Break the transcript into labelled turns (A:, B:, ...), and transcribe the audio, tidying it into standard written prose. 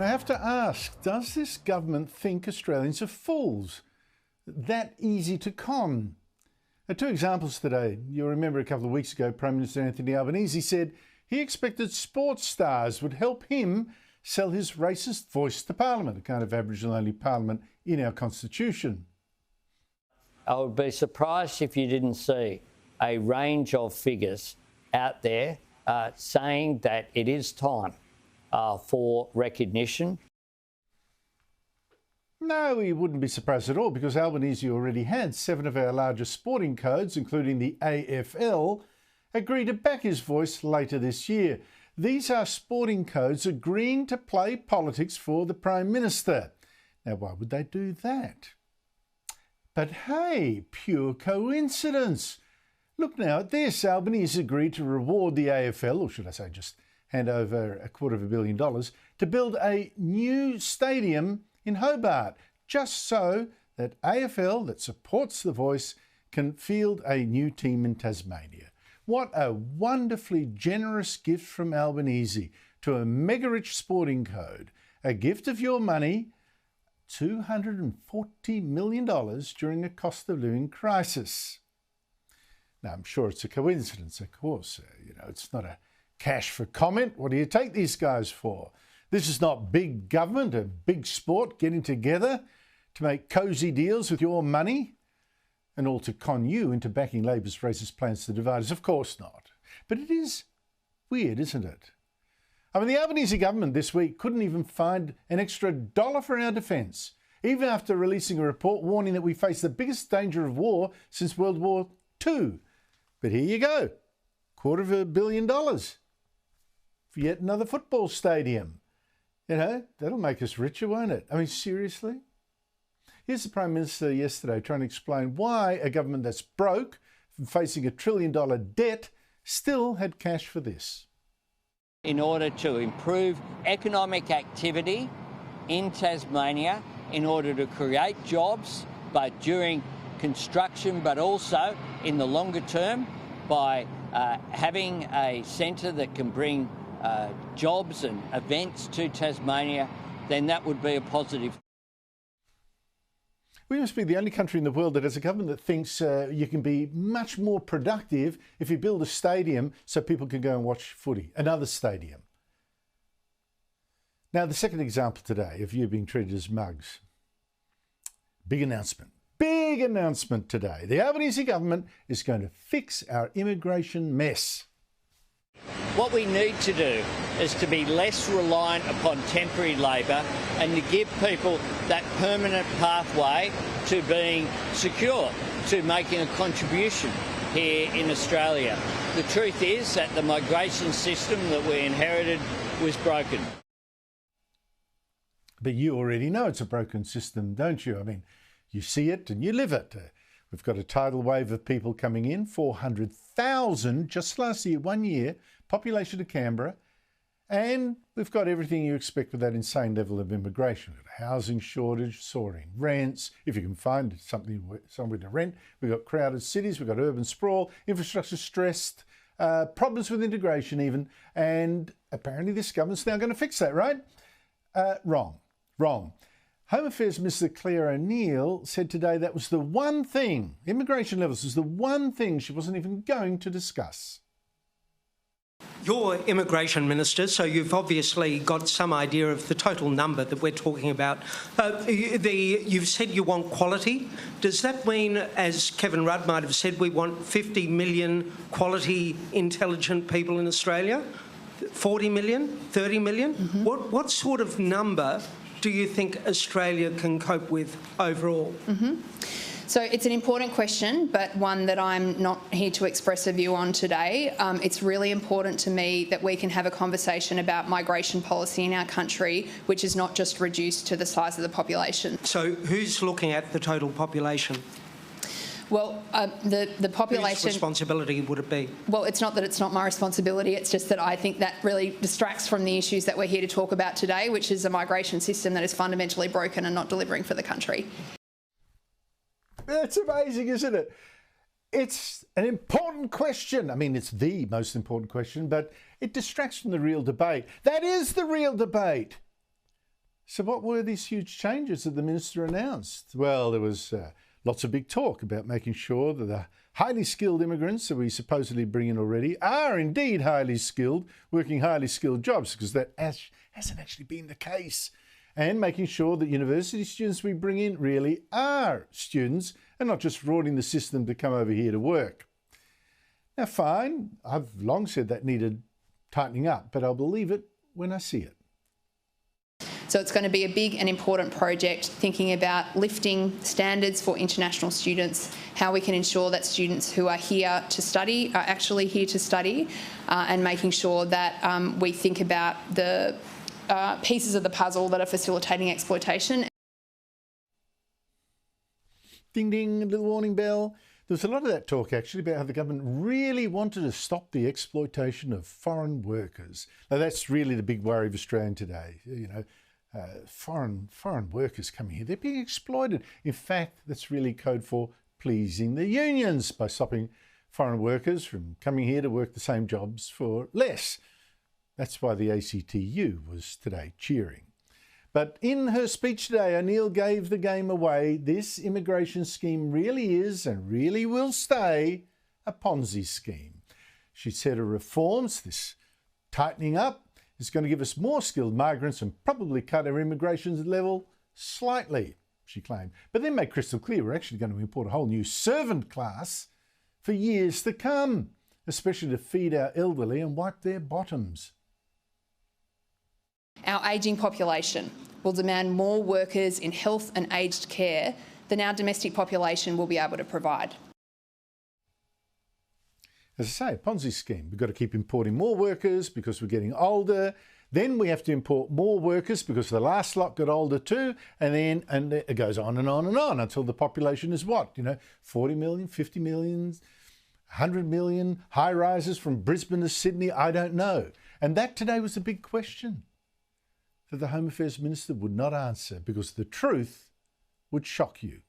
A: I have to ask, does this government think Australians are fools? That easy to con? Two examples today. You'll remember a couple of weeks ago, Prime Minister Anthony Albanese said he expected sports stars would help him sell his racist voice to Parliament, a kind of Aboriginal-only Parliament in our Constitution.
B: I would be surprised if you didn't see a range of figures out there saying that it is time for recognition.
A: No, he wouldn't be surprised at all, because Albanese already had 7 of our largest sporting codes, including the AFL, agree to back his voice later this year. These are sporting codes agreeing to play politics for the Prime Minister. Now, why would they do that? But hey, pure coincidence. Look now at this. Albanese agreed to reward the AFL, or should I say just hand over $250 million, to build a new stadium in Hobart, just so that AFL, that supports the voice, can field a new team in Tasmania. What a wonderfully generous gift from Albanese to a mega-rich sporting code. A gift of your money, $240 million during a cost of living crisis. Now, I'm sure it's a coincidence, of course. It's not a cash for comment. What do you take these guys for? This is not big government and big sport getting together to make cosy deals with your money and all to con you into backing Labor's racist plans to divide us. Of course not. But it is weird, isn't it? I mean, the Albanese government this week couldn't even find an extra dollar for our defence, even after releasing a report warning that we face the biggest danger of war since World War II. But here you go, $250 million for yet another football stadium. That'll make us richer, won't it? I mean, seriously? Here's the Prime Minister yesterday trying to explain why a government that's broke, facing $1 trillion debt, still had cash for this.
B: In order to improve economic activity in Tasmania, in order to create jobs, both during construction but also in the longer term, by having a centre that can bring jobs and events to Tasmania, then that would be a positive.
A: We must be the only country in the world that has a government that thinks you can be much more productive if you build a stadium so people can go and watch footy, another stadium. Now, the second example today of you being treated as mugs. Big announcement today. The Albanese government is going to fix our immigration mess.
B: What we need to do is to be less reliant upon temporary labour and to give people that permanent pathway to being secure, to making a contribution here in Australia. The truth is that the migration system that we inherited was broken.
A: But you already know it's a broken system, don't you? I mean, you see it and you live it. We've got a tidal wave of people coming in, 400,000 just last year, 1 year, population of Canberra, and we've got everything you expect with that insane level of immigration. We've got a housing shortage, soaring rents, if you can find somewhere to rent. We've got crowded cities, we've got urban sprawl, infrastructure stressed, problems with integration even, and apparently this government's now going to fix that, right? Wrong. Home Affairs Minister Clare O'Neil said today that was the one thing, immigration levels was the one thing she wasn't even going to discuss.
C: You're Immigration Minister, so you've obviously got some idea of the total number that we're talking about. You've said you want quality. Does that mean, as Kevin Rudd might have said, we want 50 million quality, intelligent people in Australia? 40 million? 30 million? Mm-hmm. What sort of number do you think Australia can cope with overall?
D: Mm-hmm. So it's an important question, but one that I'm not here to express a view on today. It's really important to me that we can have a conversation about migration policy in our country, which is not just reduced to the size of the population.
C: So who's looking at the total population?
D: Well, the population...
C: Whose responsibility would it be?
D: Well, it's not that it's not my responsibility, it's just that I think that really distracts from the issues that we're here to talk about today, which is a migration system that is fundamentally broken and not delivering for the country.
A: That's amazing, isn't it? It's an important question. I mean, it's the most important question, but it distracts from the real debate. That is the real debate. So what were these huge changes that the Minister announced? Well, there was lots of big talk about making sure that the highly skilled immigrants that we supposedly bring in already are indeed highly skilled, working highly skilled jobs, because that hasn't actually been the case. And making sure that university students we bring in really are students and not just rorting the system to come over here to work. Now, fine, I've long said that needed tightening up, but I'll believe it when I see it.
D: So it's going to be a big and important project, thinking about lifting standards for international students, how we can ensure that students who are here to study are actually here to study, and making sure that we think about the pieces of the puzzle that are facilitating exploitation.
A: Ding ding, a little warning bell. There was a lot of that talk actually about how the government really wanted to stop the exploitation of foreign workers. Now that's really the big worry of Australia today. You know, foreign workers coming here, they're being exploited. In fact, that's really code for pleasing the unions by stopping foreign workers from coming here to work the same jobs for less. That's why the ACTU was today cheering. But in her speech today, O'Neil gave the game away. This immigration scheme really is and really will stay a Ponzi scheme. She said her reforms, this tightening up, is going to give us more skilled migrants and probably cut our immigration level slightly, she claimed. But then made crystal clear we're actually going to import a whole new servant class for years to come, especially to feed our elderly and wipe their bottoms.
D: Our ageing population will demand more workers in health and aged care than our domestic population will be able to provide.
A: As I say, a Ponzi scheme. We've got to keep importing more workers because we're getting older. Then we have to import more workers because the last lot got older too. And it goes on and on and on until the population is what? 40 million, 50 million, 100 million, high rises from Brisbane to Sydney. I don't know. And that today was a big question that the Home Affairs Minister would not answer because the truth would shock you.